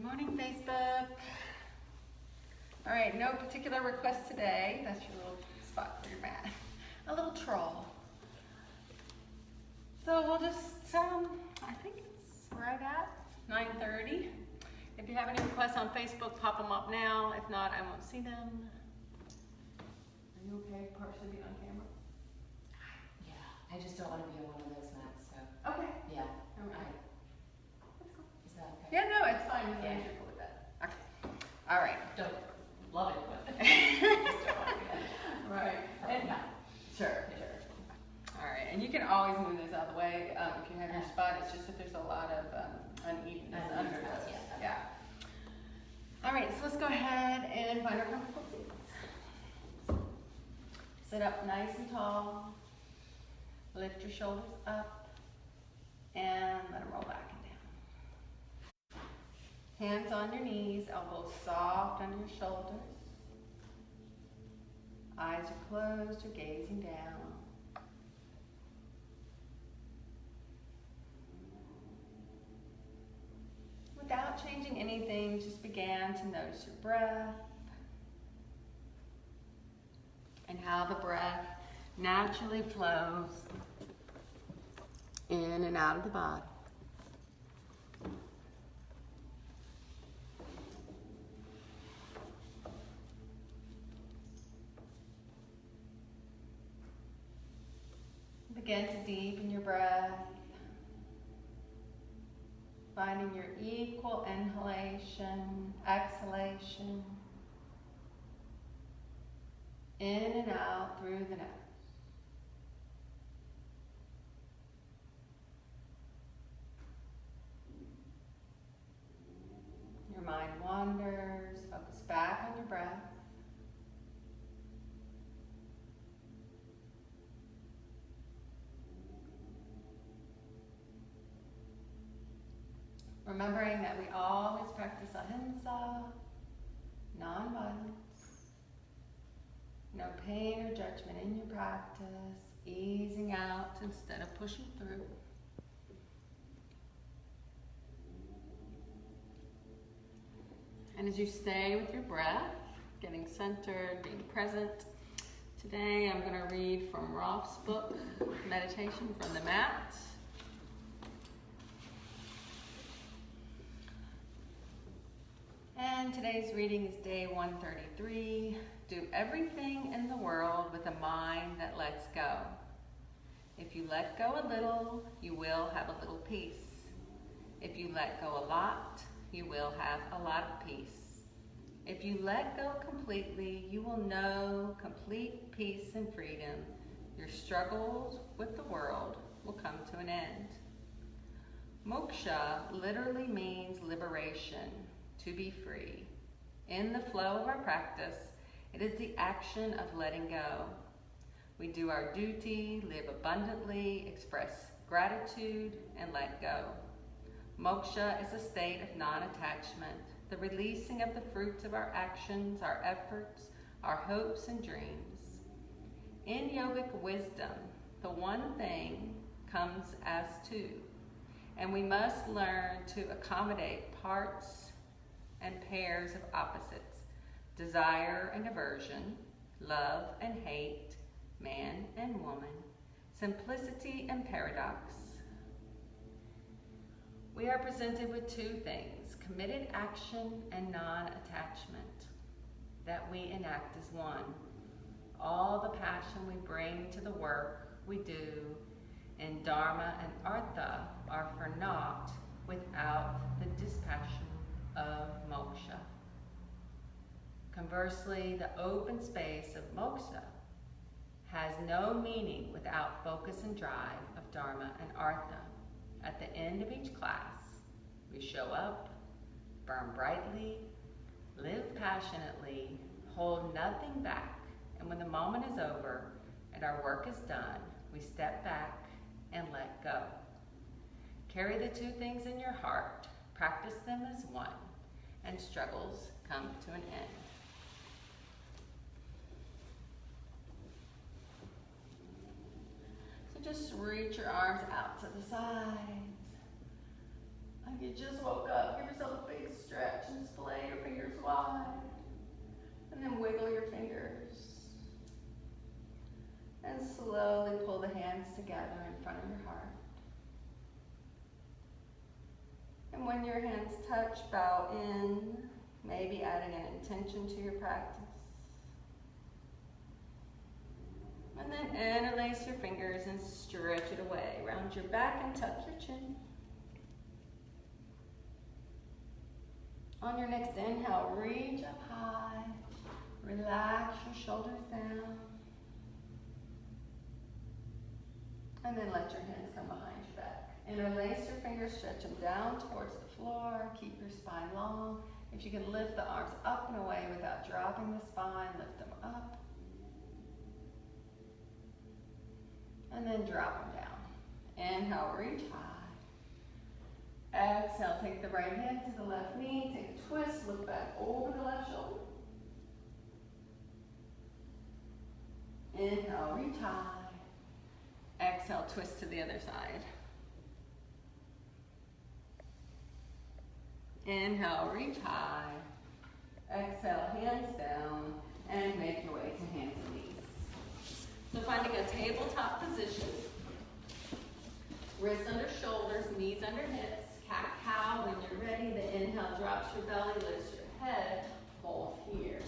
Good morning, Facebook. All right, no particular request today. That's your little spot for your mat. A little troll. So we'll just, I think it's right at 9:30. If you have any requests on Facebook, pop them up now. If not, I won't see them. Are you okay partially be on camera? Yeah, I just don't want to be on one of those mats, so. Okay. Yeah. All right. Let's go. Is that okay? Yeah, no, it's fine. Yeah. You're cool with that. Okay. All right. Don't love it, but just don't want to be Right. on it. Sure. All right, and you can always move this out of the way if you have your spot. It's just that there's a lot of unevenness under those. Yeah. All right, so let's go ahead and find our comfortable seats. Sit up nice and tall. Lift your shoulders up and let them roll back and down. Hands on your knees, elbows soft under your shoulders. Eyes are closed, you're gazing down. Without changing anything, just begin to notice your breath and how the breath naturally flows in and out of the body. Begin to deepen your breath, finding your equal inhalation, exhalation, in and out through the nose. Your mind wanders, focus back on your breath. Remembering that we always practice ahimsa, non-violence, no pain or judgment in your practice, easing out instead of pushing through. And as you stay with your breath, getting centered, being present, today I'm going to read from Rolf's book, Meditation from the Mat. And today's reading is day 133. Do everything in the world with a mind that lets go. If you let go a little, you will have a little peace. If you let go a lot, you will have a lot of peace. If you let go completely, you will know complete peace and freedom. Your struggles with the world will come to an end. Moksha literally means liberation. To be free. In the flow of our practice, it is the action of letting go. We do our duty, live abundantly, express gratitude, and let go. Moksha is a state of non-attachment, the releasing of the fruits of our actions, our efforts, our hopes and dreams. In yogic wisdom, the one thing comes as two, and we must learn to accommodate parts and pairs of opposites, desire and aversion, love and hate, man and woman, simplicity and paradox. We are presented with two things, committed action and non-attachment, that we enact as one. All the passion we bring to the work we do in Dharma and Artha are for naught without the dispassion of moksha. Conversely, the open space of moksha has no meaning without focus and drive of Dharma and Artha. At the end of each class, we show up, burn brightly, live passionately, hold nothing back, and when the moment is over and our work is done, we step back and let go. Carry the two things in your heart, practice them as one, and struggles come to an end. So just reach your arms out to the sides. Like you just woke up, give yourself a big stretch. wiggle your fingers. And slowly pull the hands together in front of your heart. And when your hands touch, bow in, maybe adding an intention to your practice. And then interlace your fingers and stretch it away. Round your back and tuck your chin. On your next inhale, reach up high. Relax your shoulders down. And then let your hands come behind your back. Interlace your fingers, stretch them down towards the floor. Keep your spine long. If you can lift the arms up and away without dropping the spine, lift them up. And then drop them down. Inhale, reach high. Exhale, take the right hand to the left knee. Take a twist, look back over the left shoulder. Inhale, reach high. Exhale, twist to the other side. Inhale, reach high. Exhale, hands down, and make your way to hands and knees. So finding a tabletop position. Wrists under shoulders, knees under hips. Cat-cow. When you're ready, the inhale drops your belly, lifts your head. Hold here.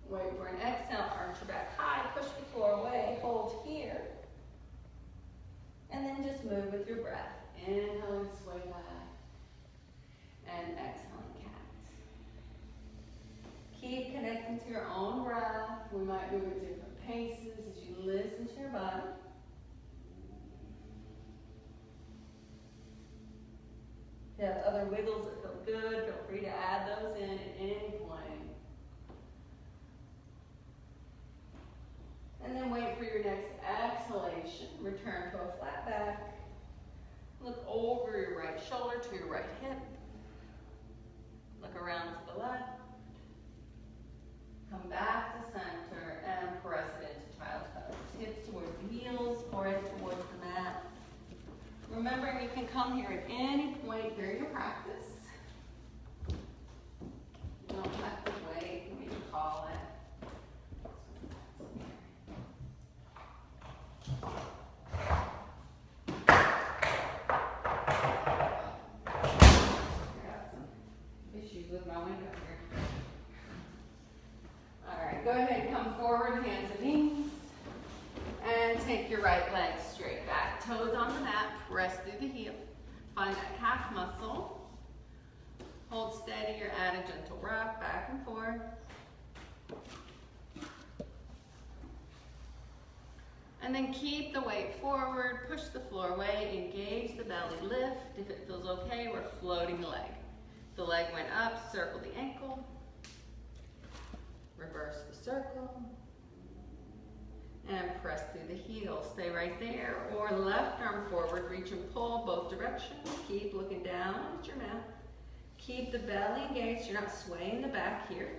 Wait for an exhale, arch your back high, push the floor away, hold here. And then just move with your breath. Inhale and sway back. And exhale and cat. Keep connecting to your own breath. We might move at different paces as you listen to your body. If you have other wiggles that feel good, feel free to add those in at any point. And then wait for your next exhalation. Return to a flat back. Look over your right shoulder to your right hip. Look around to the left. Come back to center and press it into child's pose. Hips towards the heels, forehead towards the mat. Remembering you can come here at any point during your practice. You don't have to wait for me to call it. With my window here. All right, go ahead, come forward, hands and knees. And take your right leg straight back. Toes on the mat, press through the heel. Find that calf muscle. Hold steady or add a gentle rock back and forth. And then keep the weight forward, push the floor away, engage the belly, lift. If it feels okay, we're floating the leg. The leg went up, circle the ankle, reverse the circle, and press through the heel. Stay right there, or left arm forward, reach and pull both directions. Keep looking down at your mat. Keep the belly engaged, you're not swaying the back here.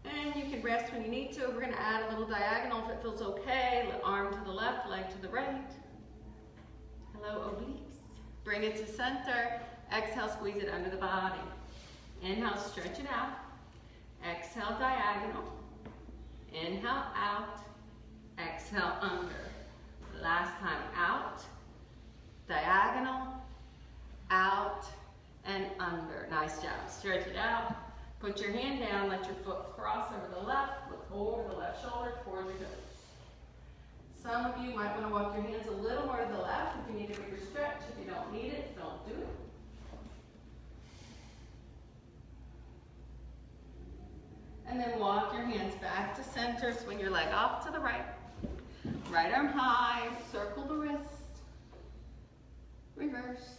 And you can rest when you need to. We're gonna add a little diagonal if it feels okay. Arm to the left, leg to the right. Hello, obliques. Bring it to center. Exhale, squeeze it under the body. Inhale, stretch it out. Exhale, diagonal. Inhale, out. Exhale, under. Last time, out. Diagonal. Out. And under. Nice job. Stretch it out. Put your hand down. Let your foot cross over the left. Look over the left shoulder towards your toes. Some of you might want to walk your hands a little more to the left if you need a bigger stretch. If you don't need it, don't do it. And then walk your hands back to center. Swing your leg off to the right. Right arm high. Circle the wrist. Reverse.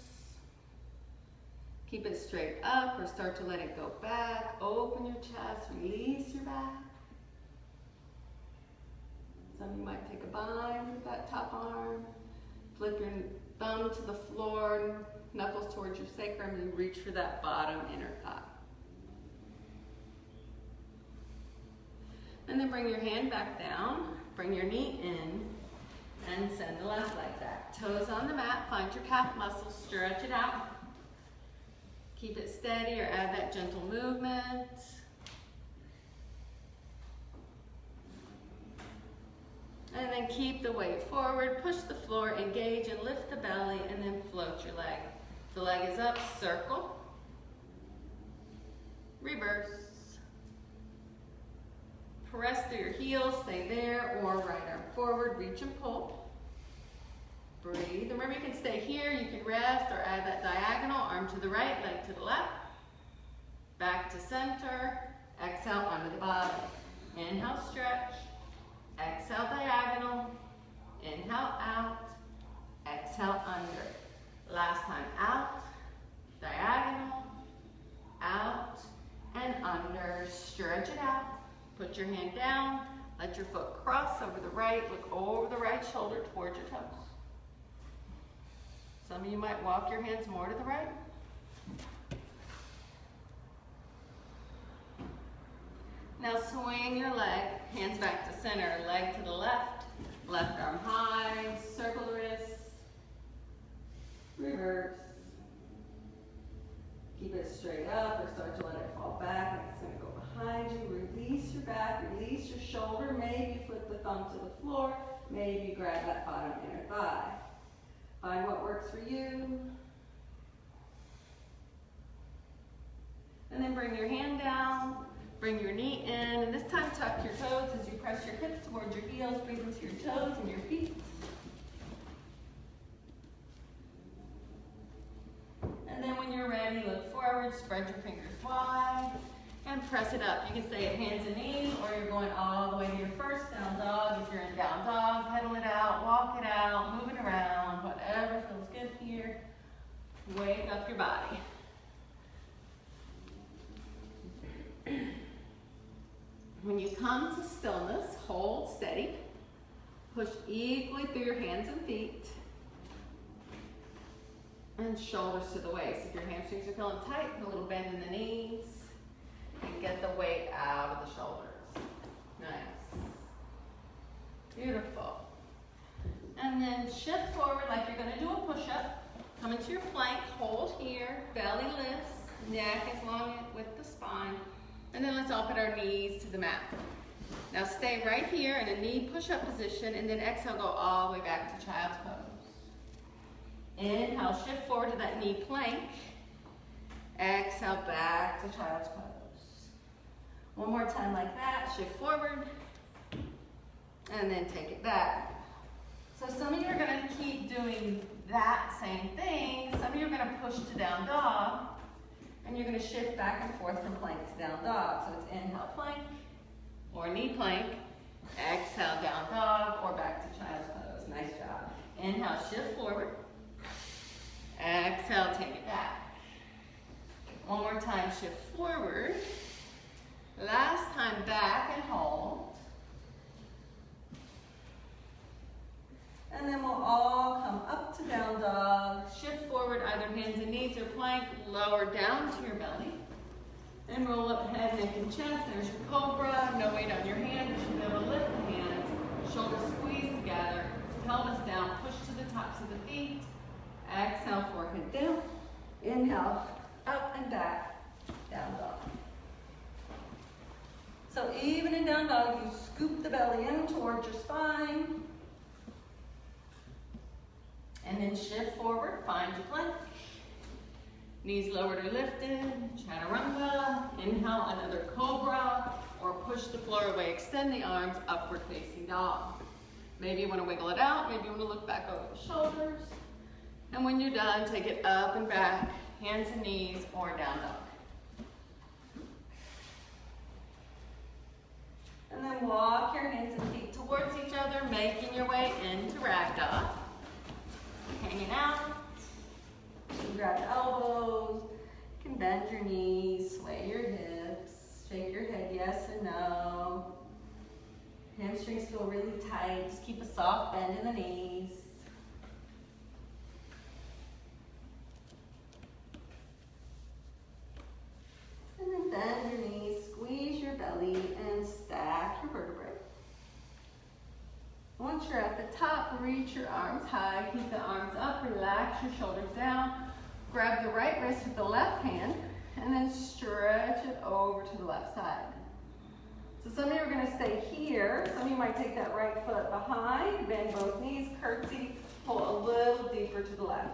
Keep it straight up or start to let it go back. Open your chest. Release your back. Some of you might take a bind with that top arm. Flip your thumb to the floor. Knuckles towards your sacrum. You reach for that bottom inner thigh. And then bring your hand back down, bring your knee in, and send the left leg back. Toes on the mat, find your calf muscle, stretch it out. Keep it steady or add that gentle movement. And then keep the weight forward, push the floor, engage and lift the belly, and then float your leg. The leg is up, circle, reverse. Press through your heels, stay there, or right arm forward, reach and pull. Breathe. Remember, you can stay here, you can rest, or add that diagonal, arm to the right, leg to the left. Back to center, exhale under the body. Inhale, stretch. Exhale, diagonal. Inhale, out. Exhale, under. Last time, out, diagonal, out, and under. Stretch it out. Put your hand down. Let your foot cross over the right. Look over the right shoulder towards your toes. Some of you might walk your hands more to the right. Now swing your leg, hands back to center, leg to the left, left arm high, circle the wrist, reverse. Keep it straight up or start to let it fall back like it's going to go behind you. Release your back, release your shoulder. Maybe flip the thumb to the floor. Maybe grab that bottom inner thigh. Find what works for you. And then bring your hand down. Bring your knee in, and this time tuck your toes as you press your hips towards your heels. Breathe into your toes and your feet. And then when you're ready, look forward, spread your fingers wide, and press it up. You can stay at hands and knees, or you're going all the way to your first down dog. If you're in down dog, pedal it out, walk it out, move it around, whatever feels good here. Wake up your body. When you come to stillness, hold steady. Push equally through your hands and feet. And shoulders to the waist. If your hamstrings are feeling tight, put a little bend in the knees. And get the weight out of the shoulders. Nice. Beautiful. And then shift forward like you're going to do a push-up. Come into your plank, hold here, belly lifts, neck is long with the spine. And then let's all put our knees to the mat. Now stay right here in a knee push-up position, and then exhale, go all the way back to child's pose. Inhale, shift forward to that knee plank. Exhale, back to child's pose. One more time like that, shift forward, and then take it back. So some of you are gonna keep doing that same thing. Some of you are gonna push to down dog. And you're going to shift back and forth from plank to down dog. So it's inhale, plank, or knee plank. Exhale, down dog, or back to child's pose. Nice job. Inhale, shift forward. Exhale, take it back. One more time, shift forward. Last time, back and hold. And then we'll all come up to down dog. Shift forward, either hands and knees or plank. Lower down to your belly. And roll up head, neck, and chest. There's your cobra. No weight on your hand. You should be able to lift the hands. Shoulders squeeze together. Pelvis down. Push to the tops of the feet. Exhale, forehead down. Inhale, up and back. Down dog. So even in down dog, you scoop the belly in towards your spine. And then shift forward, find your plank. Knees lowered or lifted, chaturanga. Inhale, another cobra, or push the floor away. Extend the arms, upward facing dog. Maybe you want to wiggle it out, maybe you want to look back over the shoulders. And when you're done, take it up and back, hands and knees, or down dog. And then walk your hands and feet towards each other, making your way into ragdoll. Hanging out. You can grab the elbows. You can bend your knees, sway your hips, shake your head yes and no. Hamstrings feel really tight. Just keep a soft bend in the knees. And then bend your knees, squeeze your belly, and stack your vertebrae. Once you're at the top, reach your arms high, keep the arms up, relax your shoulders down, Grab the right wrist with the left hand and then stretch it over to the left side. So some of you are going to stay here. Some of you might take that right foot behind, bend both knees, curtsy, pull a little deeper to the left.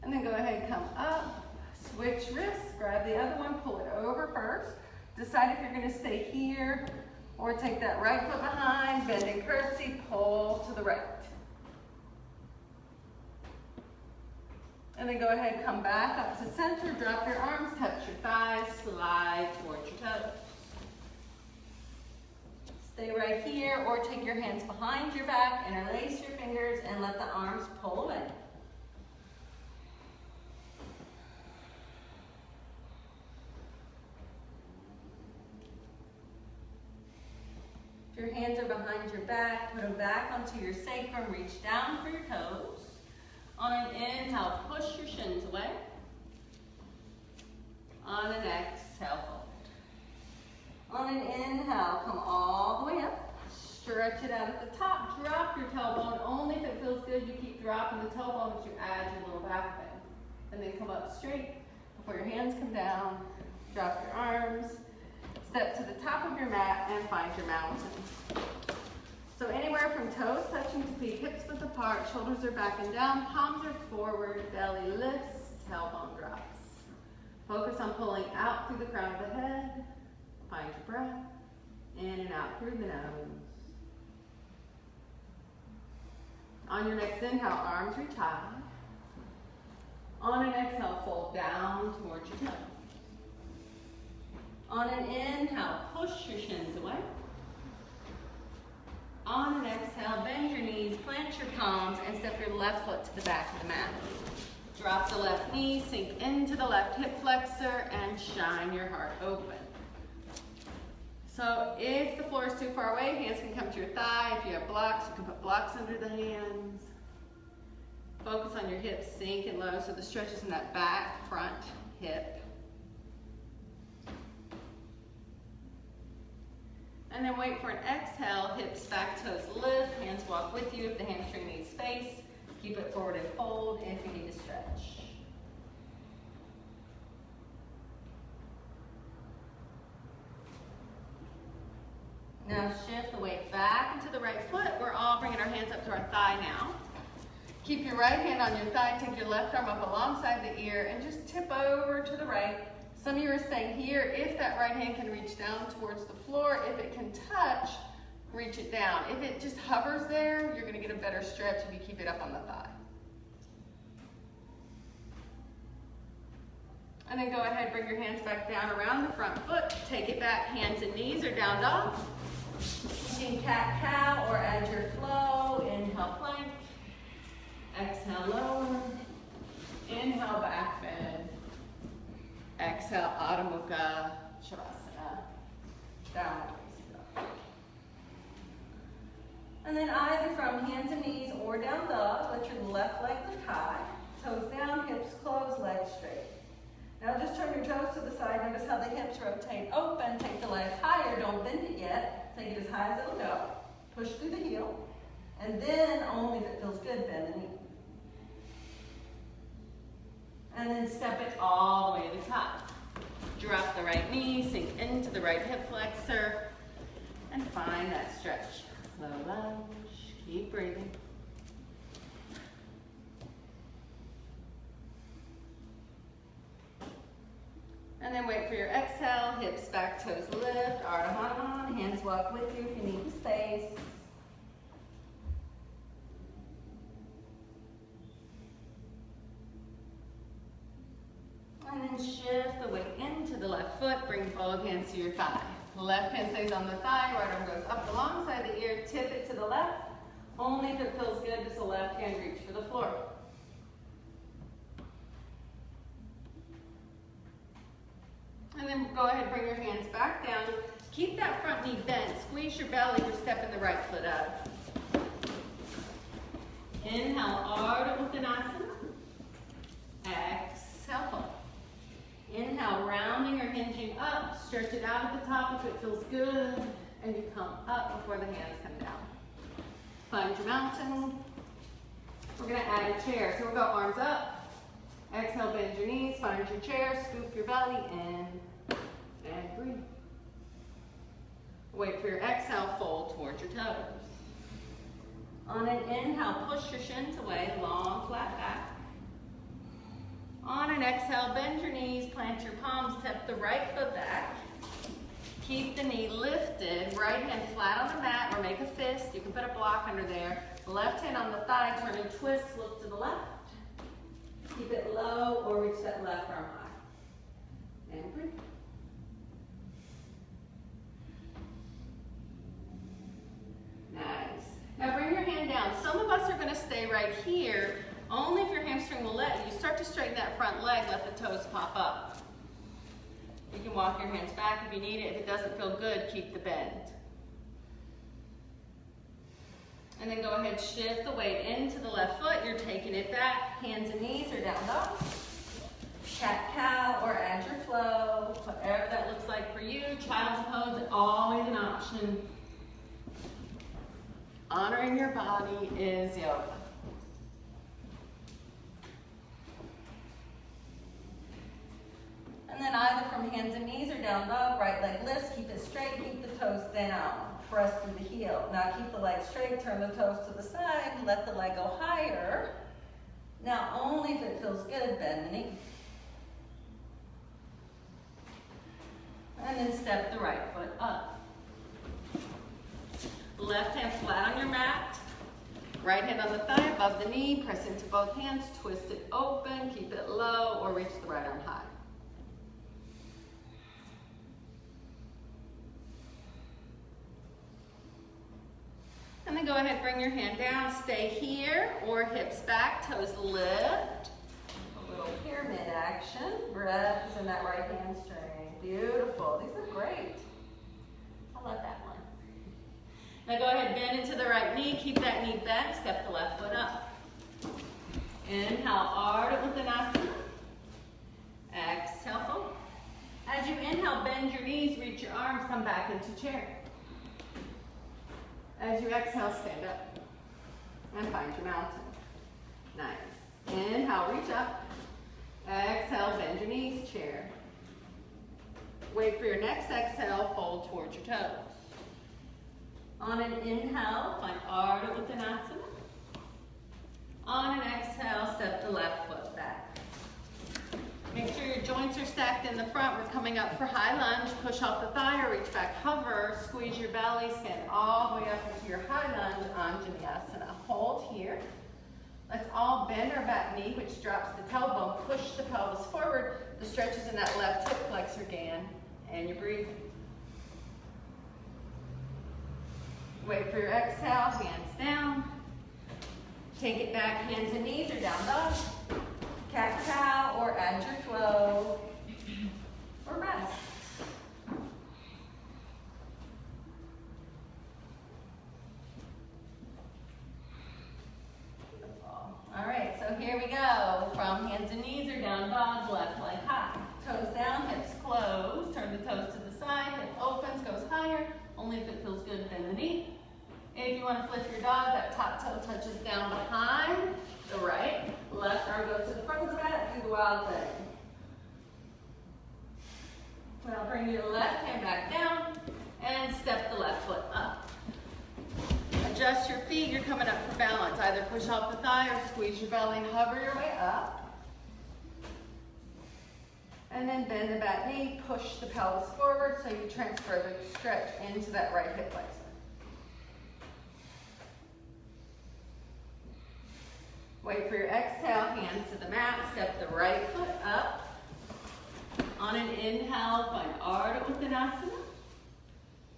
And then go ahead, come up, switch wrists, grab the other one, pull it over first. Decide if you're going to stay here or take that right foot behind, bend and curtsy, pull to the right. And then go ahead, come back up to center, drop your arms, touch your thighs, slide towards your toes. Stay right here or take your hands behind your back, interlace your fingers, and let the arms pull away. If your hands are behind your back, put them back onto your sacrum, reach down for your toes. On an inhale, push your shins away. On an exhale, fold. On an inhale, come all the way up. Stretch it out at the top. Drop your tailbone. Only if it feels good, you keep dropping the tailbone as you add your little back bend. And then come up straight before your hands come down. Drop your arms. Step to the top of your mat and find your mountain. So anywhere from toes touching to feet, hips width apart, shoulders are back and down, palms are forward, belly lifts, tailbone drops. Focus on pulling out through the crown of the head. Find your breath. In and out through the nose. On your next inhale, arms reach high. On an exhale, fold down towards your toes. On an inhale, push your shins away. On an exhale, bend your knees, plant your palms, and step your left foot to the back of the mat. Drop the left knee, sink into the left hip flexor, and shine your heart open. So if the floor is too far away, hands can come to your thigh. If you have blocks, you can put blocks under the hands. Focus on your hips, sink and low, so the stretch is in that back, front, hip. And then wait for an exhale, hips back, toes lift, hands walk with you if the hamstring needs space. Keep it forward and fold if you need to stretch. Now shift the weight back into the right foot. We're all bringing our hands up to our thigh now. Keep your right hand on your thigh, take your left arm up alongside the ear, and just tip over to the right. Some of you are staying here. If that right hand can reach down towards the floor, if it can touch, reach it down. If it just hovers there, you're gonna get a better stretch if you keep it up on the thigh. And then go ahead, bring your hands back down around the front foot. Take it back, hands and knees or down dog. You can cat-cow or add your flow. Inhale, plank. Exhale, lower. Inhale, back bend. Exhale, Adho Mukha Shavasana. Downward facing dog. And then either from hands and knees or down dog, let your left leg lift high. Toes down, hips closed, legs straight. Now just turn your toes to the side. Notice how the hips rotate open. Take the leg higher. Don't bend it yet. Take it as high as it'll go. Push through the heel. And then, only if it feels good, bend the knee. And then step it all the way to the top. Drop the right knee, sink into the right hip flexor, and find that stretch. Slow lunge. Keep breathing. And then wait for your exhale, hips back, toes lift, Ardha Hanuman, hands walk with you if you need the space. And then shift the weight into the left foot, bring both hands to your thigh. Left hand stays on the thigh, right arm goes up alongside the ear, tip it to the left. Only if it feels good does the left hand reach for the floor. And then go ahead, bring your hands back down. Keep that front knee bent. Squeeze your belly. We're stepping the right foot up. Inhale, Ardha Uttanasana. Exhale, fold. Inhale, rounding or hinging up. Stretch it out at the top if it feels good. And you come up before the hands come down. Find your mountain. We're gonna add a chair. So we'll go arms up. Exhale, bend your knees, find your chair, scoop your belly in, and breathe. Wait for your exhale, fold towards your toes. On an inhale, push your shins away, long, flat back. On an exhale, bend your knees, plant your palms, step the right foot back. Keep the knee lifted, right hand flat on the mat, or make a fist. You can put a block under there. Left hand on the thigh, turn and twist, look to the left. Keep it low, or reach that left arm high. And breathe. Nice. Now bring your hand down. Some of us are going to stay right here, only if your hamstring will let you. Start to straighten that front leg, let the toes pop up. You can walk your hands back if you need it. If it doesn't feel good, keep the bend. And then go ahead, shift the weight into the left foot. You're taking it back. Hands and knees are down dog. Cat-cow, or add your flow. Whatever that looks like for you. Child's pose, always an option. Honoring your body is yoga. And then either from hands and knees or down dog, right leg lifts, keep it straight, keep the toes down. Press through the heel. Now keep the leg straight, turn the toes to the side, let the leg go higher. Now only if it feels good, bend the knee. And then step the right foot up. Left hand flat on your mat. Right hand on the thigh, above the knee, press into both hands, twist it open, keep it low, or reach the right arm high. And then go ahead, bring your hand down, stay here, or hips back, toes lift. A little pyramid action. Breath is in that right hamstring. Beautiful. These are great. I love that one. Now go ahead, bend into the right knee, keep that knee bent, step the left foot up. Inhale, Ardha Uttanasana. Exhale, fold. As you inhale, bend your knees, reach your arms, come back into chair. As you exhale, stand up and find your mountain. Nice. Inhale, reach up. Exhale, bend your knees, chair. Wait for your next exhale, fold towards your toes. On an inhale, find Ardha Uttanasana. On an exhale, step the left foot back. Make sure your joints are stacked in the front. We're coming up for high lunge. Push off the thigh or reach back, hover, squeeze your belly, stand all the way up into your high lunge, Anjaneyasana. Hold here. Let's all bend our back knee, which drops the tailbone. Push the pelvis forward. The stretch is in that left hip flexor again. And you breathe. Wait for your exhale, hands down. Take it back, hands and knees or down dog. Cat-cow, or add your flow, or rest. Beautiful. All right, so here we go. From hands and knees or down dog, left leg high. Toes down, hips closed. Turn the toes to the side, hip opens, goes higher. Only if it feels good, bend the knee. If you want to flip your dog, that top toe touches down behind the right. Left arm goes to the front of the mat, do the wild thing. Now bring your left hand back down and step the left foot up. Adjust your feet, you're coming up for balance. Either push off the thigh or squeeze your belly and hover your way up. And then bend the back knee, push the pelvis forward so you transfer the stretch into that right hip flexor. Wait for your exhale, hands to the mat, step the right foot up. On an inhale, find Ardha Uttanasana.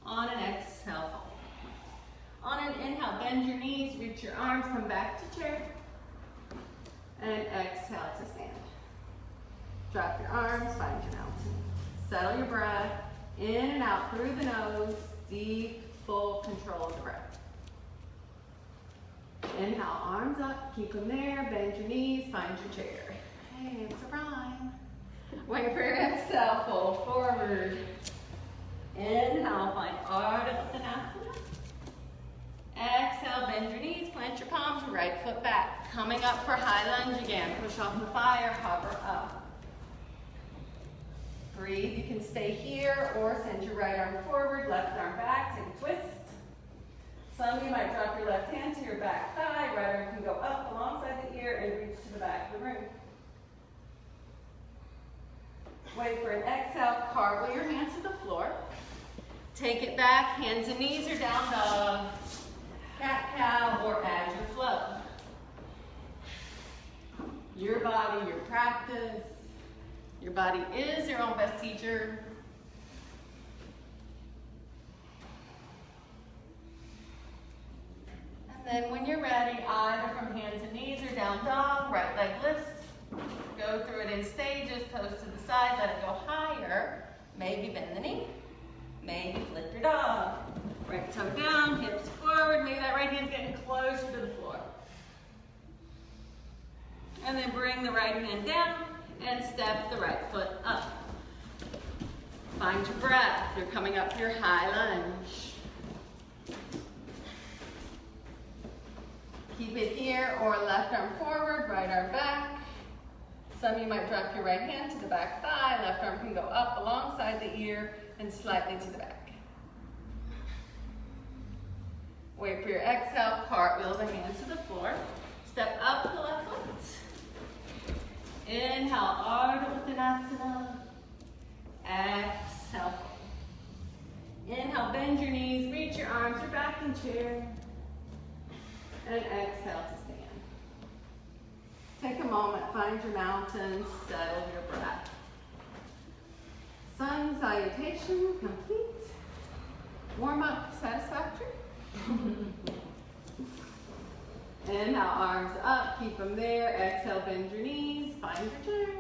On an exhale, fold. On an inhale, bend your knees, reach your arms, come back to chair. And exhale to stand. Drop your arms, find your mountain. Settle your breath, in and out through the nose, deep, full control of the breath. Inhale, arms up, keep them there, bend your knees, find your chair. Hey, it's a rhyme. Wait for your exhale, fold forward. Inhale, find Ardha Uttanasana. Exhale, exhale, bend your knees, plant your palms, right foot back. Coming up for high lunge again. Push off the fire, hover up. Breathe, you can stay here or send your right arm forward, left arm back, take a twist. Some of you might drop your left hand to your back thigh, right arm can go up alongside the ear and reach to the back of the room. Wait for an exhale, cartwheel your hands to the floor. Take it back, hands and knees or down dog, cat cow, or as you flow. Your body, your practice. Your body is your own best teacher. And then when you're ready, either from hands and knees or down dog, right leg lifts. Go through it in stages, toes to the side, let it go higher. Maybe bend the knee. Maybe flip your dog. Right toe down, hips forward. Maybe that right hand's getting closer to the floor. And then bring the right hand down and step the right foot up. Find your breath. You're coming up to your high lunge. Keep it here or left arm forward, right arm back. Some of you might drop your right hand to the back thigh. Left arm can go up alongside the ear and slightly to the back. Wait for your exhale, cartwheel the hands to the floor. Step up the left foot. Inhale, Ardha Uttanasana. Exhale. Inhale, bend your knees, reach your arms or back in chair. And exhale to stand. Take a moment, find your mountain, settle your breath. Sun salutation complete. Warm up satisfactory. Inhale, arms up, keep them there. Exhale, bend your knees, find your chair.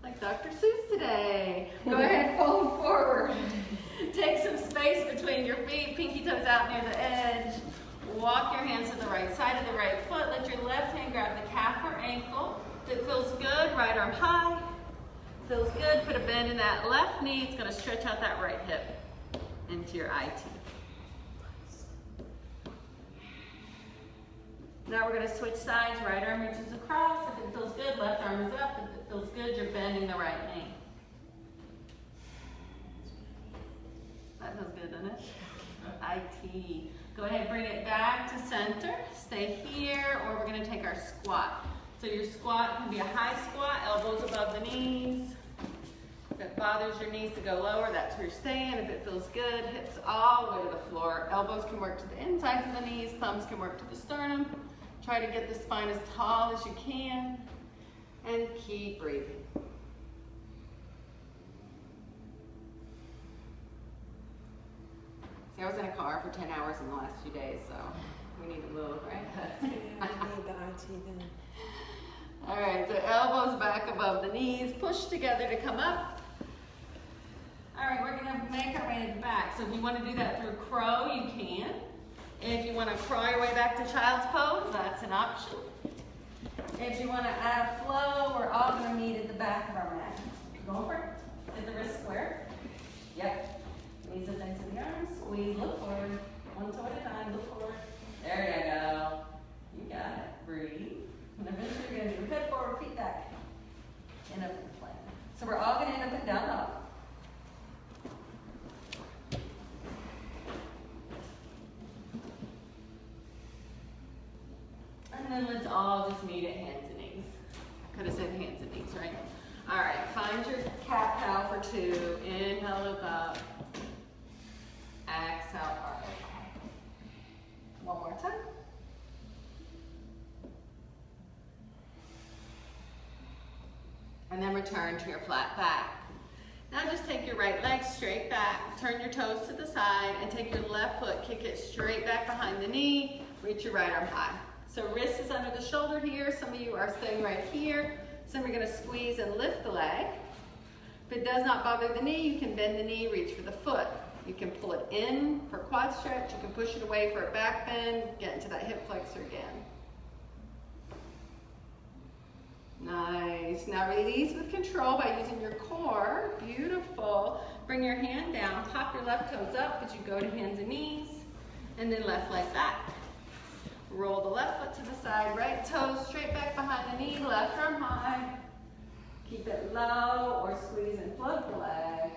Like Dr. Seuss today. Go ahead, fold forward. Take some space between your feet, pinky toes out near the edge. Walk your hands to the right side of the right foot. Let your left hand grab the calf or ankle. If it feels good, right arm high. Feels good, put a bend in that left knee. It's going to stretch out that right hip into your IT. Now we're going to switch sides. Right arm reaches across. If it feels good, left arm is up. If it feels good, you're bending the right knee. That feels good, doesn't it? IT. Go ahead, bring it back to center. Stay here, or we're going to take our squat. So your squat can be a high squat, elbows above the knees. If it bothers your knees to go lower, that's where you're staying. If it feels good, hips all the way to the floor. Elbows can work to the insides of the knees, thumbs can work to the sternum. Try to get the spine as tall as you can, and keep breathing. See, I was in a car for 10 hours in the last few days, so we need to move, right? Yeah, I need the IT then. All right, so elbows back above the knees, push together to come up. All right, we're gonna make our way to the back. So if you wanna do that through crow, you can. If you wanna crawl your way back to child's pose, that's an option. If you wanna add a flow, we're all gonna meet at the back of our mat. Go for it. Get the wrist square. Yep. Knees up into the arms. Squeeze, look forward. One toe at a time, look forward. There you go. You got it. Breathe. And eventually you're going to do head forward, feet back. And up in plank. So we're all going to end up in down dog. And then let's all just meet at hands and knees. Could have said hands and knees, right? All right, find your cat cow for 2. Inhale, look up. Exhale, arch. One more time. And then return to your flat back. Now just take your right leg straight back, turn your toes to the side, and take your left foot, kick it straight back behind the knee, reach your right arm high. So wrist is under the shoulder here. Some of you are staying right here. Some are gonna squeeze and lift the leg. If it does not bother the knee, you can bend the knee, reach for the foot. You can pull it in for quad stretch. You can push it away for a back bend, get into that hip flexor again. Nice. Now release with control by using your core. Beautiful. Bring your hand down. Pop your left toes up as you go to hands and knees. And then left leg back. Roll the left foot to the side, right toe straight back behind the knee, left arm high. Keep it low or squeeze and float the leg.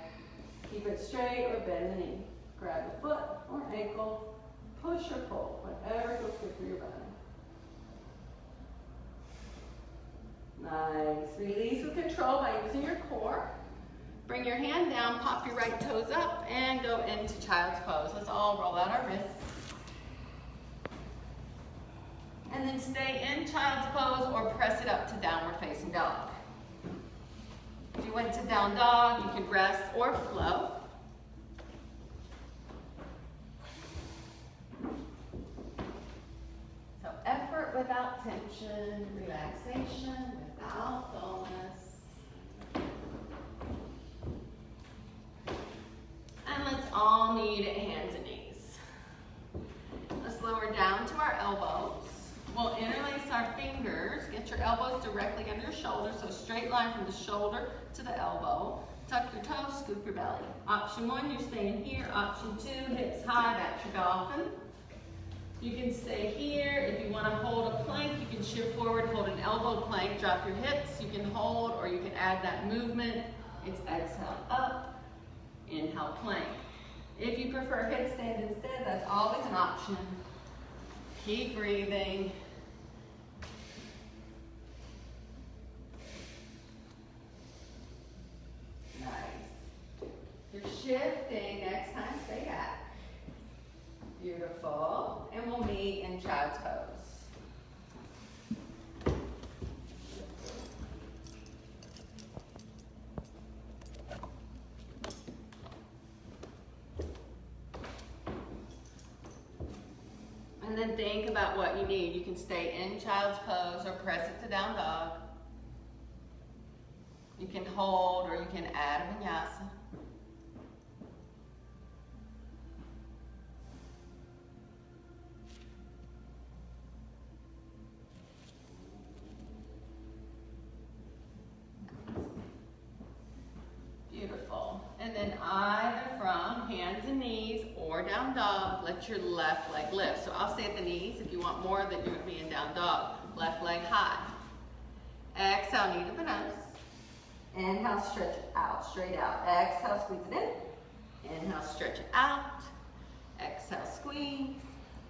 Keep it straight or bend the knee. Grab the foot or ankle, push or pull, whatever feels good for your body. Nice. Release with control by using your core. Bring your hand down, pop your right toes up, and go into child's pose. Let's all roll out our wrists. And then stay in child's pose or press it up to downward facing dog. If you went to down dog, you could rest or flow. So effort without tension, relaxation without dullness. And let's all meet at hands and knees. Let's lower down to our elbows. We'll interlace our fingers. Get your elbows directly under your shoulders, so straight line from the shoulder to the elbow. Tuck your toes, scoop your belly. Option 1, you're staying here. Option 2, hips high, back to dolphin. You can stay here. If you want to hold a plank, you can shift forward, hold an elbow plank, drop your hips. You can hold, or you can add that movement. It's exhale up, inhale plank. If you prefer headstand instead, that's always an option. Keep breathing. Nice. You're shifting. Next time, stay back. Beautiful. And we'll meet in child's pose. And then think about what you need. You can stay in child's pose or press it to down dog. You can hold or you can add a vinyasa. Beautiful. And then either from hands and knees or down dog, let your left leg lift. So I'll stay at the knees. If you want more, then you're going to be in down dog. Left leg high. Exhale, knee to the nose. Inhale, stretch it out, straight out. Exhale, squeeze it in. Inhale, stretch it out. Exhale, squeeze.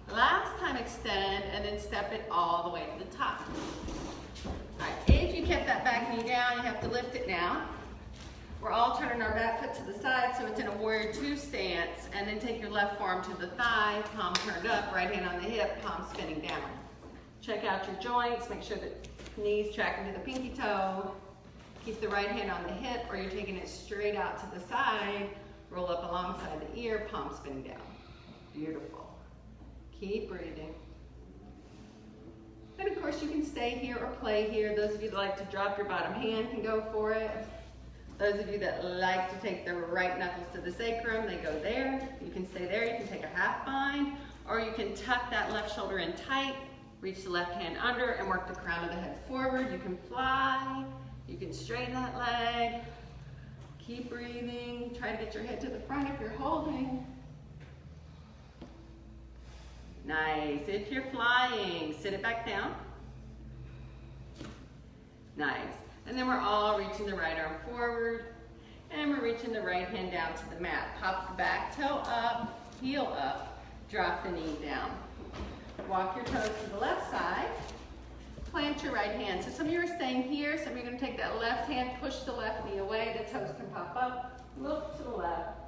Last time, extend, and then step it all the way to the top. All right, if you kept that back knee down, you have to lift it now. We're all turning our back foot to the side, so it's in a warrior 2 stance, and then take your left forearm to the thigh, palm turned up, right hand on the hip, palm spinning down. Check out your joints, make sure that knees tracking to the pinky toe. Keep the right hand on the hip, or you're taking it straight out to the side, roll up alongside the ear, palm spinning down. Beautiful. Keep breathing. And of course you can stay here or play here. Those of you that like to drop your bottom hand can go for it. Those of you that like to take the right knuckles to the sacrum, they go there. You can stay there, you can take a half bind, or you can tuck that left shoulder in tight, reach the left hand under and work the crown of the head forward. You can fly, you can straighten that leg. Keep breathing, try to get your head to the front if you're holding. Nice, if you're flying, sit it back down. Nice. And then we're all reaching the right arm forward, and we're reaching the right hand down to the mat. Pop the back toe up, heel up, drop the knee down. Walk your toes to the left side, plant your right hand. So some of you are staying here, some of you are going to take that left hand, push the left knee away, the toes can pop up, look to the left.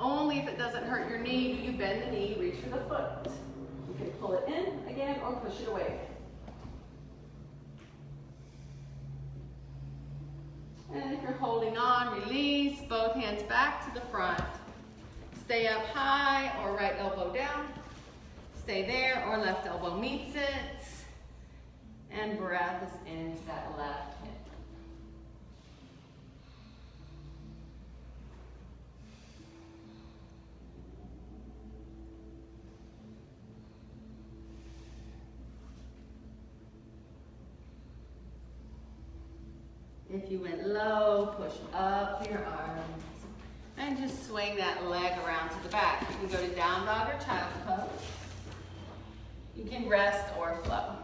Only if it doesn't hurt your knee do you bend the knee, reach for the foot. You can pull it in again or push it away. And if you're holding on, release, both hands back to the front. Stay up high or right elbow down. Stay there or left elbow meets it. And breath is into that left hip. If you went low, push up your arms. And And just swing that leg around to the back. You can go to down dog or child's pose. You can rest or flow.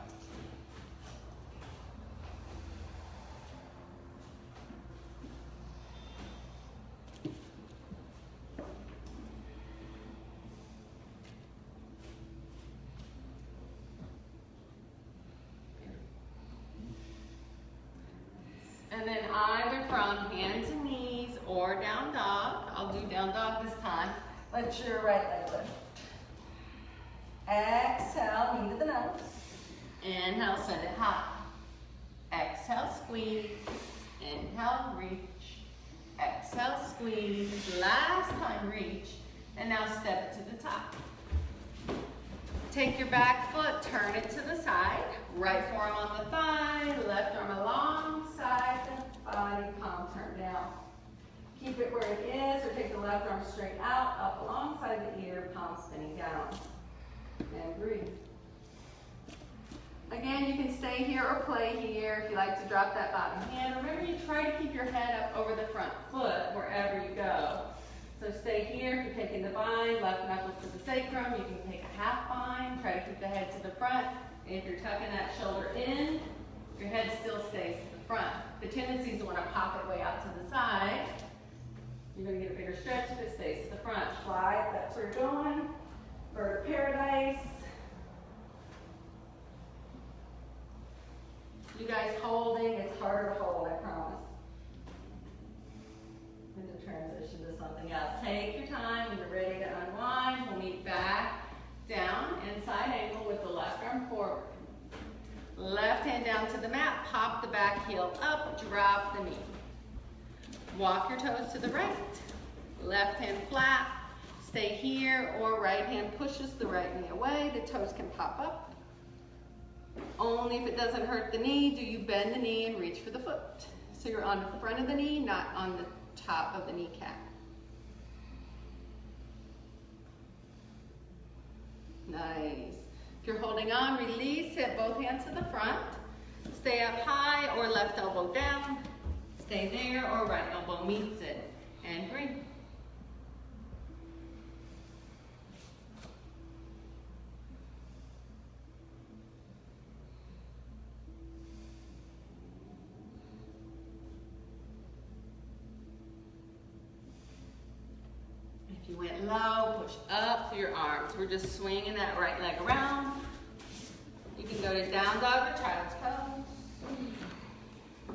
And then either from hands and knees or down dog. I'll do down dog this time. Let your right leg lift. Exhale, knee to the nose. Inhale, send it high. Exhale, squeeze. Inhale, reach. Exhale, squeeze. Last time, reach. And now step it to the top. Take your back foot, turn it to the side. Right forearm on the thigh, left arm alongside the body, palm turned down. Keep it where it is, or take the left arm straight out, up alongside the ear, palm spinning down. And breathe. Again, you can stay here or play here if you like to drop that bottom hand. Remember, you try to keep your head up over the front foot wherever you go. So stay here. If you're taking the bind, left knuckle to the sacrum, you can take a half bind. Try to keep the head to the front. And if you're tucking that shoulder in, your head still stays to the front. The tendency is to want to pop it way out to the side. You're going to get a bigger stretch if it stays to the front. Fly, if that's where you're going. Bird of paradise. You guys holding, it's harder to hold, I promise. And to transition to something else. Take your time when you're ready to unwind. We'll meet back down in side angle with the left arm forward. Left hand down to the mat, pop the back heel up, drop the knee. Walk your toes to the right. Left hand flat, stay here, or right hand pushes the right knee away. The toes can pop up. Only if it doesn't hurt the knee do you bend the knee and reach for the foot. So you're on the front of the knee, not on the top of the kneecap. Nice. If you're holding on, release, hit both hands to the front. Stay up high or left elbow down. Stay there or right elbow meets it. And breathe. If you went low, push up through your arms. We're just swinging that right leg around. You can go to down dog or child's pose.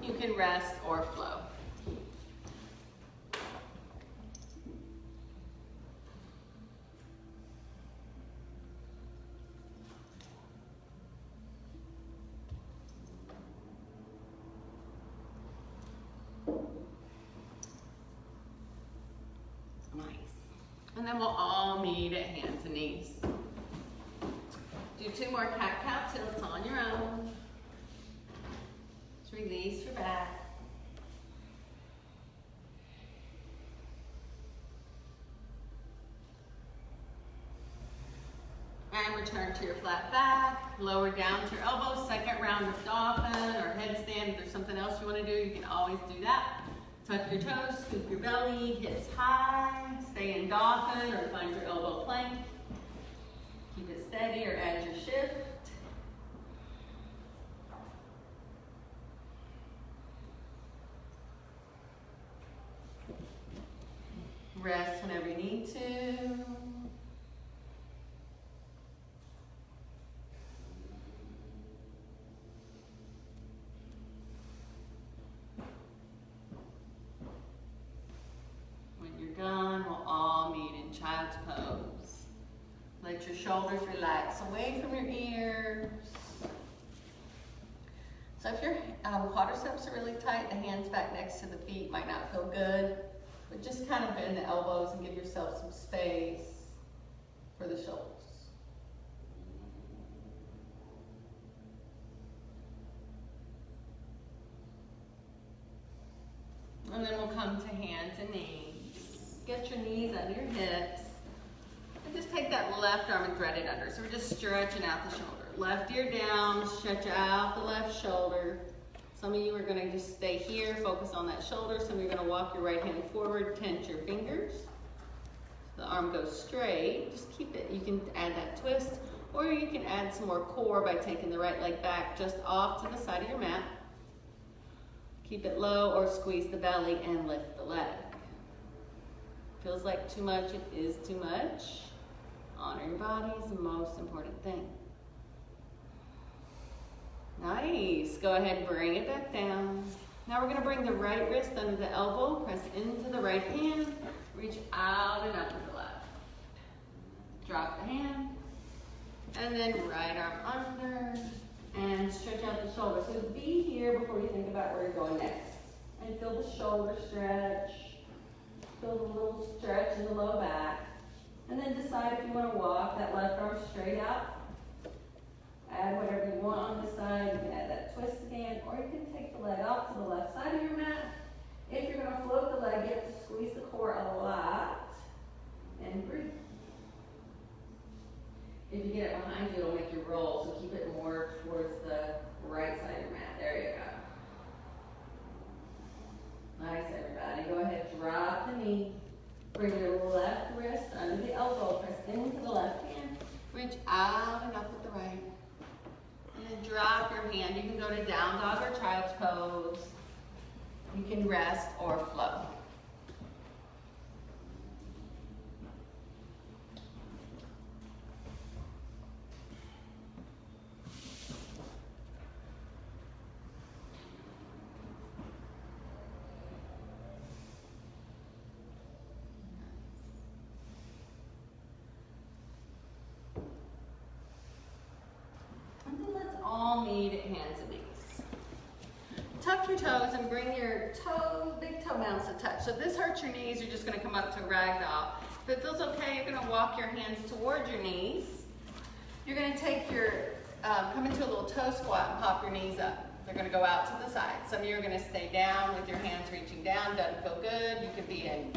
You can rest or flow. Nice. And then we'll all meet at hands and knees. Do 2 more cat-cow tilts on your own. Just release your back. And return to your flat back. Lower down to your elbows. Second round of dolphin or headstand. If there's something else you want to do, you can always do that. Tuck your toes, scoop your belly, hips high. Stay in dolphin or find your elbow plank. Keep it steady or add your shift. Rest whenever you need to. When you're done, we'll all meet in child's pose. Let your shoulders relax away from your ears. So if your quadriceps are really tight, the hands back next to the feet might not feel good. But just kind of bend the elbows and give yourself some space for the shoulders. And then we'll come to hands and knees. Get your knees under your hips. And just take that left arm and thread it under. So we're just stretching out the shoulder. Left ear down, stretch out the left shoulder. Some of you are gonna just stay here, focus on that shoulder. Some of you are gonna walk your right hand forward, tense your fingers. The arm goes straight, just keep it. You can add that twist, or you can add some more core by taking the right leg back just off to the side of your mat. Keep it low or squeeze the belly and lift the leg. Feels like too much, it is too much. Honor your body is the most important thing. Nice, go ahead and bring it back down. Now we're gonna bring the right wrist under the elbow, press into the right hand, reach out and up with the left. Drop the hand, and then right arm under, and stretch out the shoulder. So be here before you think about where you're going next. And feel the shoulder stretch, feel the little stretch in the low back. And then decide if you want to walk that left arm straight out. Add whatever you want on this side. You can add that twist again, or you can take the leg off to the left side of your mat. If you're going to float the leg, you have to squeeze the core a lot and breathe. If you get it behind you, it'll make you roll, so keep it more towards the right side of your mat. There you go. Nice, everybody. Go ahead, drop the knee. Bring your left wrist under the elbow, press into the left hand. Reach out and up with the right. And then drop your hand. You can go to down dog or child's pose. You can rest or flow. And then let's all meet at hands and knees. Tuck your toes and bring your big toe mounts to touch. So if this hurts your knees, you're just gonna come up to ragdoll. If it feels okay, you're gonna walk your hands towards your knees. You're gonna take your, come into a little toe squat and pop your knees up. They're gonna go out to the side. Some of you are gonna stay down with your hands reaching down, doesn't feel good. You could be in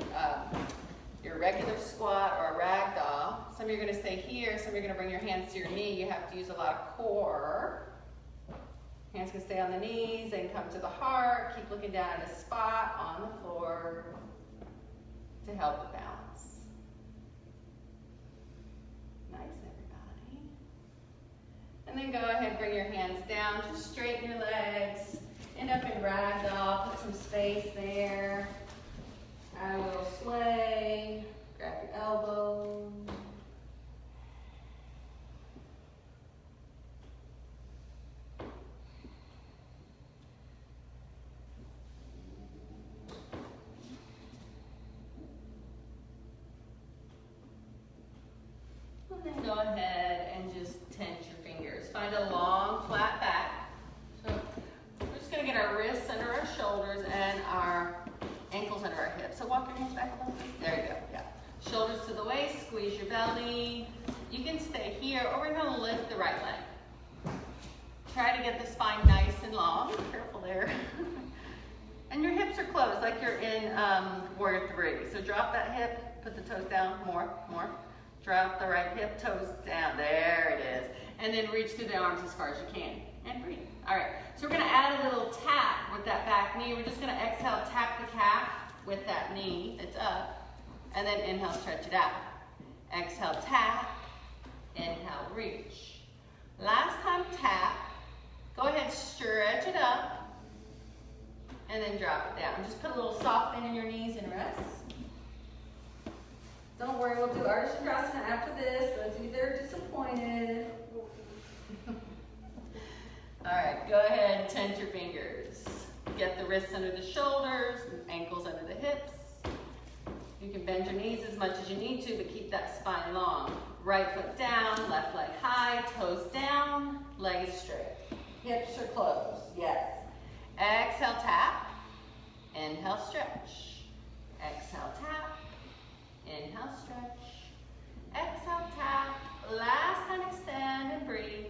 your regular squat or a ragdoll. Some of you are gonna stay here, some of you are gonna bring your hands to your knee. You have to use a lot of core. Hands can stay on the knees and come to the heart. Keep looking down at a spot on the floor to help with balance. Nice, everybody. And then go ahead, bring your hands down. Just straighten your legs. End up in ragdoll. Put some space there. Add a little sway. Grab your elbow. And then go ahead and just tense your fingers. Find a long, flat back. So we're just going to get our wrists under our shoulders and our ankles under our hips. So walk your hands back a little bit. There you go. Yeah. Shoulders to the waist. Squeeze your belly. You can stay here, or we're going to lift the right leg. Try to get the spine nice and long. Careful there. And your hips are closed, like you're in Warrior 3. So drop that hip. Put the toes down. More. Drop the right hip, toes down. There it is. And then reach through the arms as far as you can. And breathe. All right. So we're going to add a little tap with that back knee. We're just going to exhale, tap the calf with that knee that's up. And then inhale, stretch it out. Exhale, tap. Inhale, reach. Last time, tap. Go ahead, stretch it up. And then drop it down. Just put a little soft bend in your knees and rest. Don't worry, we'll do Ardha Chandrasana after this. Those of you that are disappointed. All right, go ahead and tense your fingers. Get the wrists under the shoulders, ankles under the hips. You can bend your knees as much as you need to, but keep that spine long. Right foot down, left leg high, toes down, leg is straight. Hips are closed, yes. Exhale, tap. Inhale, stretch. Exhale, tap. Inhale, stretch. Exhale, tap. Last time, extend and breathe.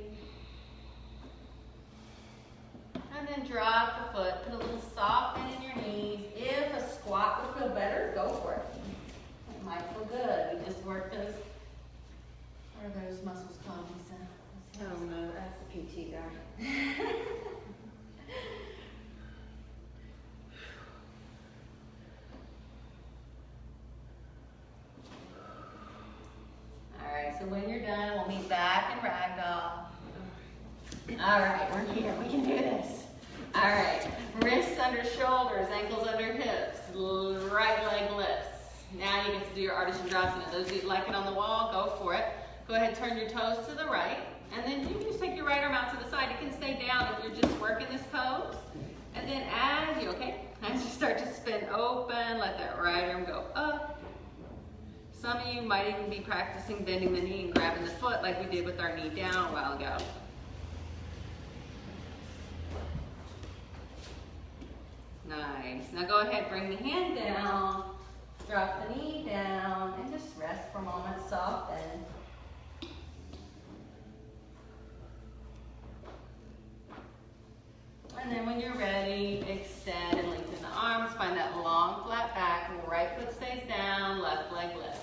And then drop the foot. Put a little soft bend in your knees. If a squat would feel better, go for it. It might feel good. We just work those. What are those muscles called, Lisa? Oh no, that's the PT guy. ragdoll. All right, we're here. We can do this. All right, wrists under shoulders, ankles under hips, right leg lifts. Now you get to do your Ardha Chandrasana. Those of you who like it on the wall, go for it. Go ahead, turn your toes to the right, and then you can just take your right arm out to the side. You can stay down if you're just working this pose. And then as you start to spin open, let that right arm go up. Some of you might even be practicing bending the knee and grabbing the foot like we did with our knee down a while ago. Nice. Now go ahead, bring the hand down, drop the knee down, and just rest for a moment, soften. And then when you're ready, extend and lengthen the arms. Find that long, flat back. Right foot stays down, left leg lifts.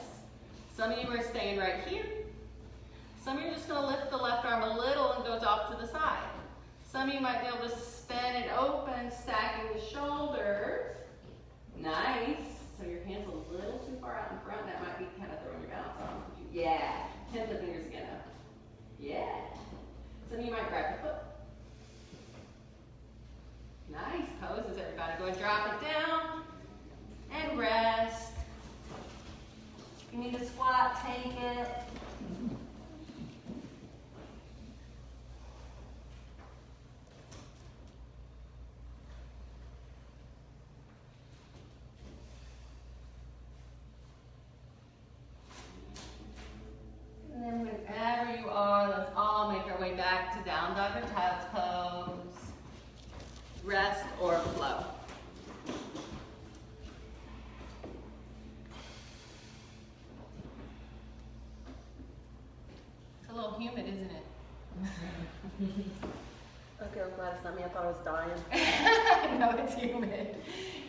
Some of you are staying right here. Some of you are just going to lift the left arm a little and goes off to the side. Some of you might be able to spin it open, stacking the shoulders. Nice. So your hand's a little too far out in front. That might be kind of throwing your balance off. Yeah. Tip the fingers again up. Yeah. Some of you might grab your foot. Nice poses, everybody. Go and drop it down and rest. If you need to squat, take it. And then whenever you are, let's all make our way back to down dog or child's pose. Rest or flow. It's a little humid, isn't it? Okay, I'm glad it's not me. I thought I was dying. No, it's humid.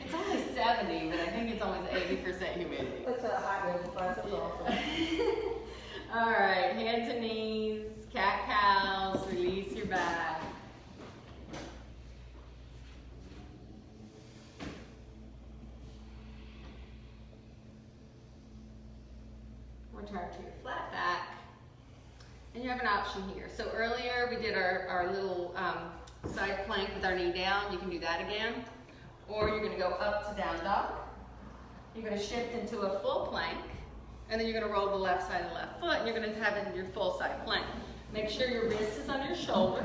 It's only 70, but I think it's almost 80% humidity. That's a hot yoga class. That's awesome. All right, hands and knees, cat-cows, release your back. Return to your flat back. And you have an option here. So earlier we did our little side plank with our knee down. You can do that again. Or you're going to go up to down dog. You're going to shift into a full plank. And then you're going to roll the left side of the left foot. And you're going to have it in your full side plank. Make sure your wrist is under your shoulder.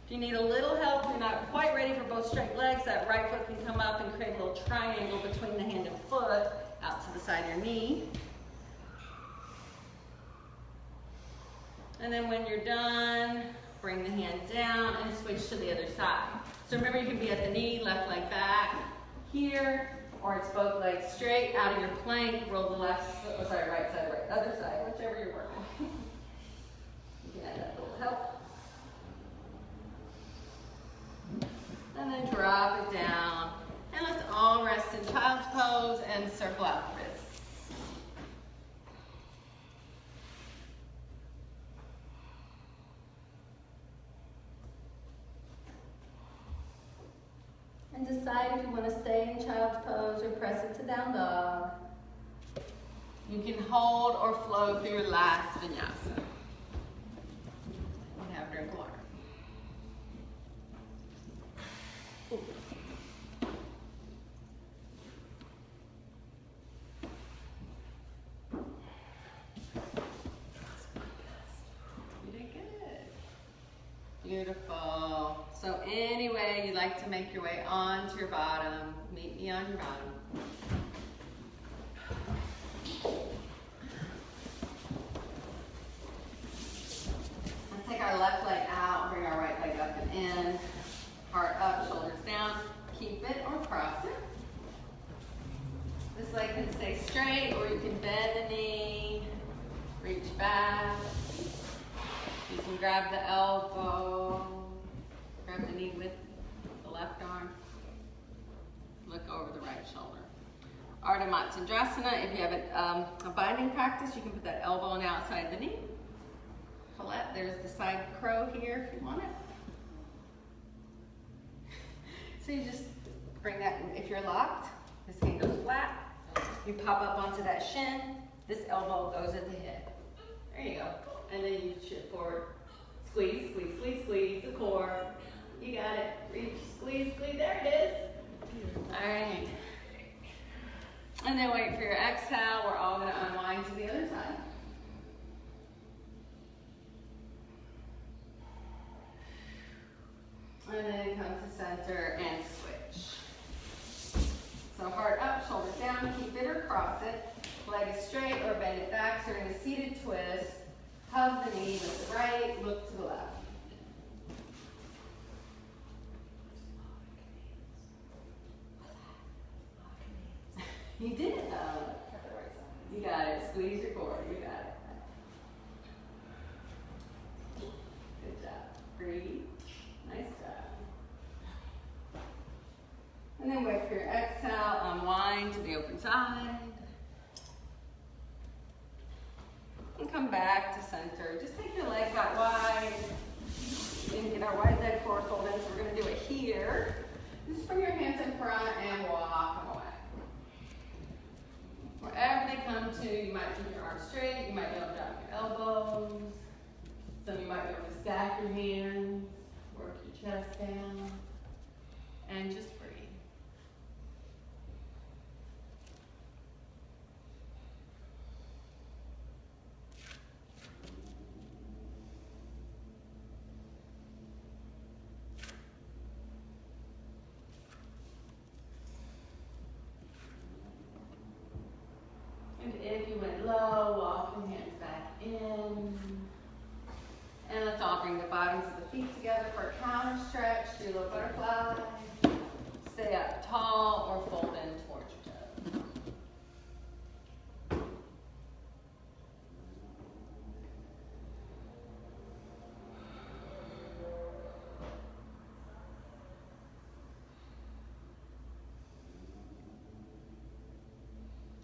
If you need a little help, you're not quite ready for both straight legs, that right foot can come up and create a little triangle between the hand and foot out to the side of your knee. And then when you're done, bring the hand down and switch to the other side. So remember, you can be at the knee, left leg back, here, or it's both legs straight out of your plank, roll the right side, other side, whichever you're working. You can add that little help. And then drop it down. And let's all rest in child's pose and circle out the wrists. And decide if you want to stay in child's pose or press it to down dog. You can hold or flow through your last vinyasa. And have a drink of water. You did good. Beautiful. So any way you like to make your way onto your bottom, meet me on your bottom. Let's take our left leg out, bring our right leg up and in. Heart up, shoulders down. Keep it or cross it. This leg can stay straight, or you can bend the knee, reach back. You can grab the elbow, grab the knee with the left arm. Look over the right shoulder. Ardha Matsyendrasana. If you have a binding practice, you can put that elbow on the outside of the knee. Colette, there's the side crow here if you want it. So you just bring that, if you're locked, this hand goes flat. You pop up onto that shin. This elbow goes at the hip. There you go. and then you shift forward. Squeeze, squeeze, squeeze, squeeze the core. You got it. Reach, squeeze, squeeze. There it is. All right. And then wait for your exhale. We're all going to unwind to the other side. And then come to center and switch. So heart up, shoulders down, keep it or cross it. Leg is straight or bend it back. So you're in a seated twist. Hug the knee with the right, look to the left. You did it though. You got it. Squeeze your core. You got it. Good job. Breathe. Nice job. And then wait for your exhale. Unwind to the open side. And come back to center. Just take your legs out wide. And get our wide leg forward fold in. So we're going to do it here. Just bring your hands in front and walk them away. Wherever they come to, you might keep your arms straight. You might be able to drop your elbows. Some of you might be able to stack your hands. Work your chest down. And just breathe. And if you went low, walk your hands back in. And let's all bring the bottoms of the feet together for a counter stretch. Do a little butterfly. Stay up tall or fold in towards your toes.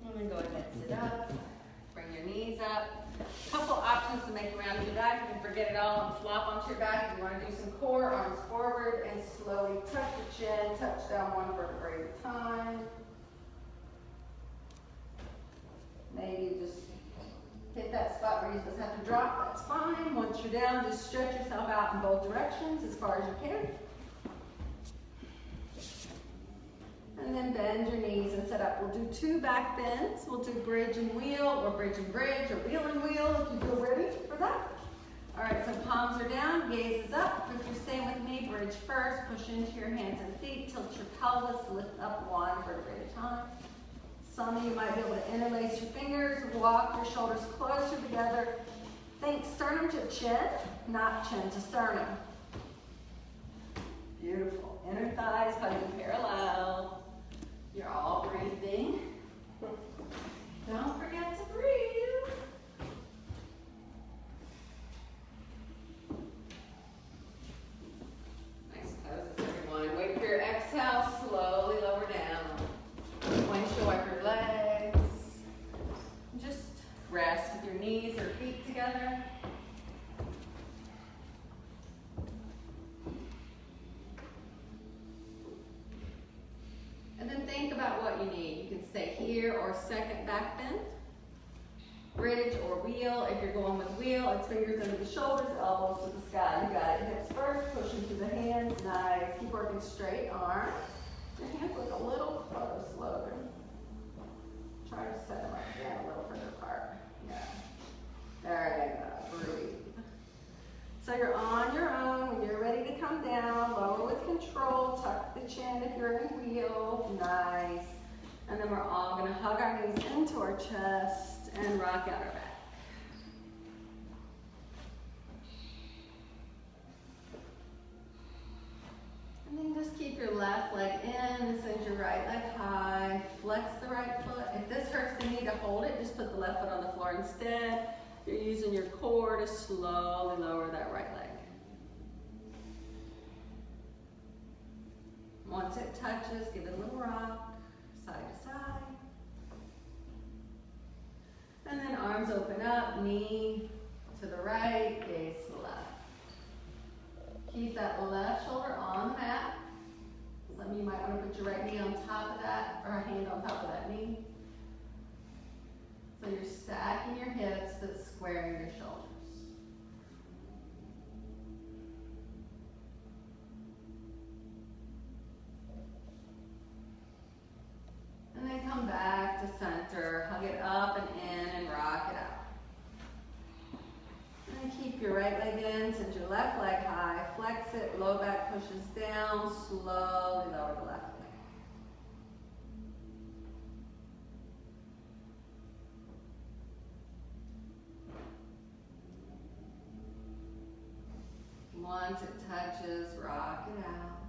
And then go ahead and sit up. Bring your knees up. Couple options to make around your back. You can forget it all and flop onto your back. If you want to do some core, arms forward and slowly tuck your chin, touch down one vertebrae at a time. Maybe just hit that spot where you just have to drop, that's fine. Once you're down, just stretch yourself out in both directions as far as you can. And then bend your knees and set up. We'll do 2 back bends. We'll do bridge and wheel, or bridge and bridge, or wheel and wheel if you feel ready for that. All right, so palms are down, gaze is up. If you're staying with me, bridge first, push into your hands and feet, tilt your pelvis, lift up one vertebrae at a time. Some of you might be able to interlace your fingers, walk your shoulders closer together. Think sternum to chin, not chin to sternum. Beautiful. Inner thighs hugging parallel. You're all breathing. Don't forget to breathe. Nice poses, everyone. Wait for your exhale. Slowly lower down. Windshield wipe your legs. Just rest with your knees or feet together. And then think about what you need. You can stay here or second back bend. Bridge or wheel. If you're going with wheel, it's fingers under the shoulders, elbows to the sky. You got it. Hips first, pushing through the hands. Nice. Keep working straight arms. Your hands look a little close, Logan. Try to set them right down a little further apart. Yeah. There you go. Breathe. So you're on your own. When you're ready to come down, lower with control. Tuck the chin if you're in wheel. Nice. And then we're all going to hug our knees into our chest and rock out our back. And then just keep your left leg in and send your right leg high. Flex the right foot. If this hurts the knee to hold it, just put the left foot on the floor instead. You're using your core to slowly lower that right leg. Once it touches, give it a little rock, side to side. And then arms open up, knee to the right, gaze to the left. Keep that left shoulder on the mat. Some of you might want to put your right knee on top of that, or a hand on top of that knee. So you're stacking your hips but squaring your shoulders. your right leg in, send your left leg high, flex it, low back pushes down, slowly lower the left leg. Once it touches, rock it out.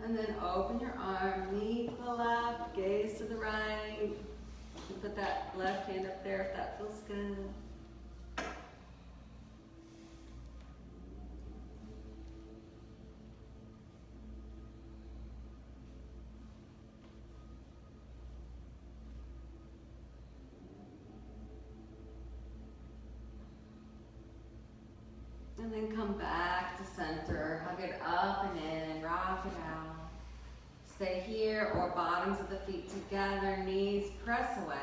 And then open your arm, knee to the left, gaze to the right. And put that left hand up there if that feels good. And then come back to center, hug it up and in, rock it out. Stay here or bottoms of the feet together, knees press away.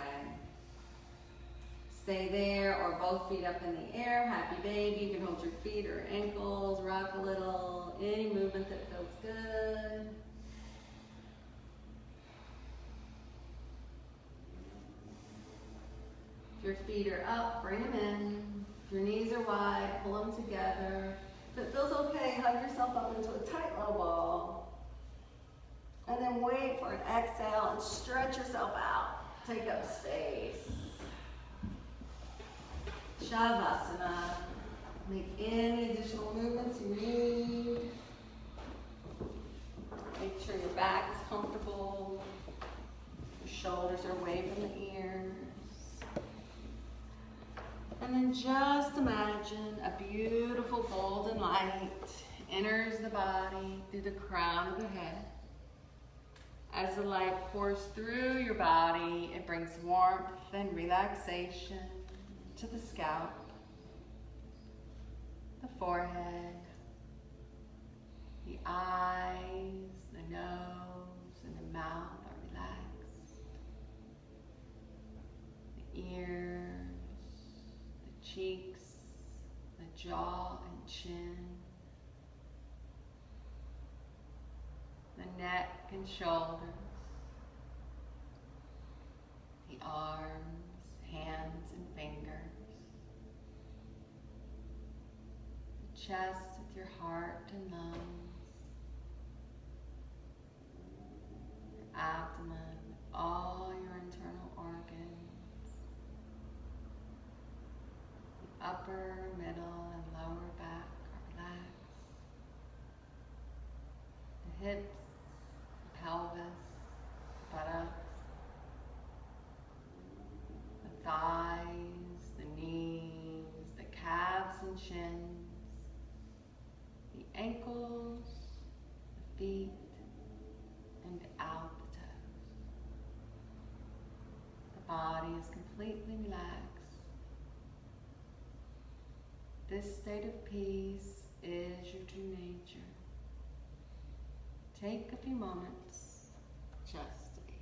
Stay there or both feet up in the air, happy baby. You can hold your feet or ankles, rock a little, any movement that feels good. If your feet are up, bring them in. If your knees are wide, pull them together. If it feels okay, hug yourself up into a tight low ball. And then wait for an exhale and stretch yourself out. Take up space. Shavasana. Make any additional movements you need. Make sure your back is comfortable. Your shoulders are away from the ears. And then just imagine a beautiful golden light enters the body through the crown of the head. As the light pours through your body, it brings warmth and relaxation to the scalp, the forehead, the eyes, the nose, and the mouth are relaxed. The ears, the cheeks, the jaw and chin, the neck and shoulders, the arms, hands and fingers, the chest with your heart and lungs, your abdomen with all your internal organs, the upper, middle, and lower back are relaxed, the hips, pelvis, buttocks, the thighs, the knees, the calves and shins, the ankles, the feet, and out the toes. The body is completely relaxed. This state of peace is your true nature. Take a few moments just to be.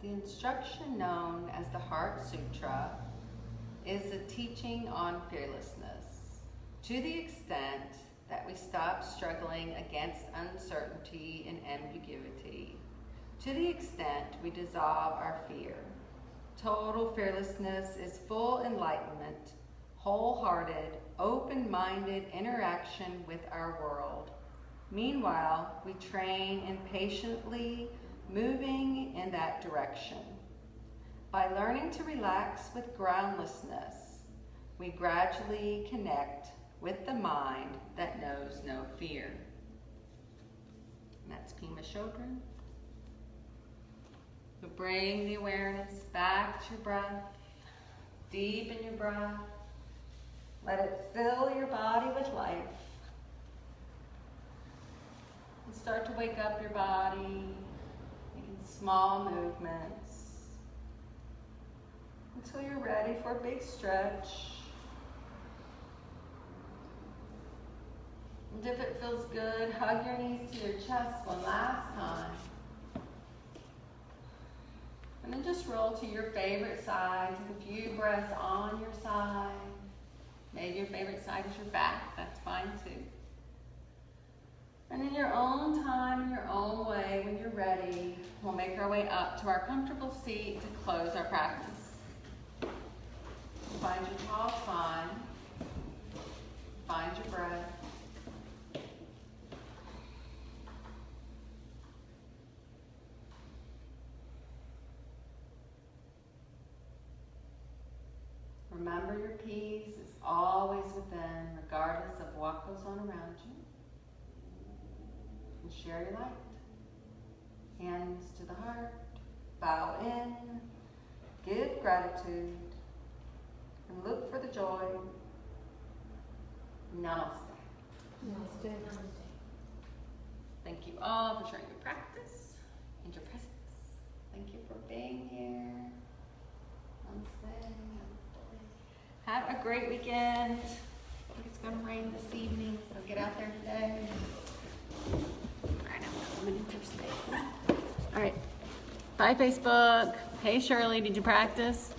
The instruction known as the Heart Sutra is a teaching on fearlessness. To the extent that we stop struggling against uncertainty and ambiguity, to the extent we dissolve our fear, total fearlessness is full enlightenment, wholehearted, open-minded interaction with our world. Meanwhile, we train in patiently moving in that direction. By learning to relax with groundlessness, we gradually connect with the mind that knows no fear. And that's Pema Chodron. So bring the awareness back to your breath. Deepen your breath. Let it fill your body with life. And start to wake up your body, making small movements until you're ready for a big stretch. And if it feels good, hug your knees to your chest one last time. And then just roll to your favorite side. Take a few breaths on your side. Maybe your favorite side is your back. That's fine too. And in your own time, in your own way, when you're ready, we'll make our way up to our comfortable seat to close our practice. Find your tall spine. Find your breath. Remember, your peace is always within, regardless of what goes on around you. And share your light. Hands to the heart. Bow in. Give gratitude. And look for the joy. Namaste. Namaste. Thank you all for sharing your practice and your presence. Thank you for being here. Namaste. Have a great weekend. I think it's going to rain this evening, so get out there today. All right, I'm going to enter space. All right. Bye, Facebook. Hey, Shirley, did you practice?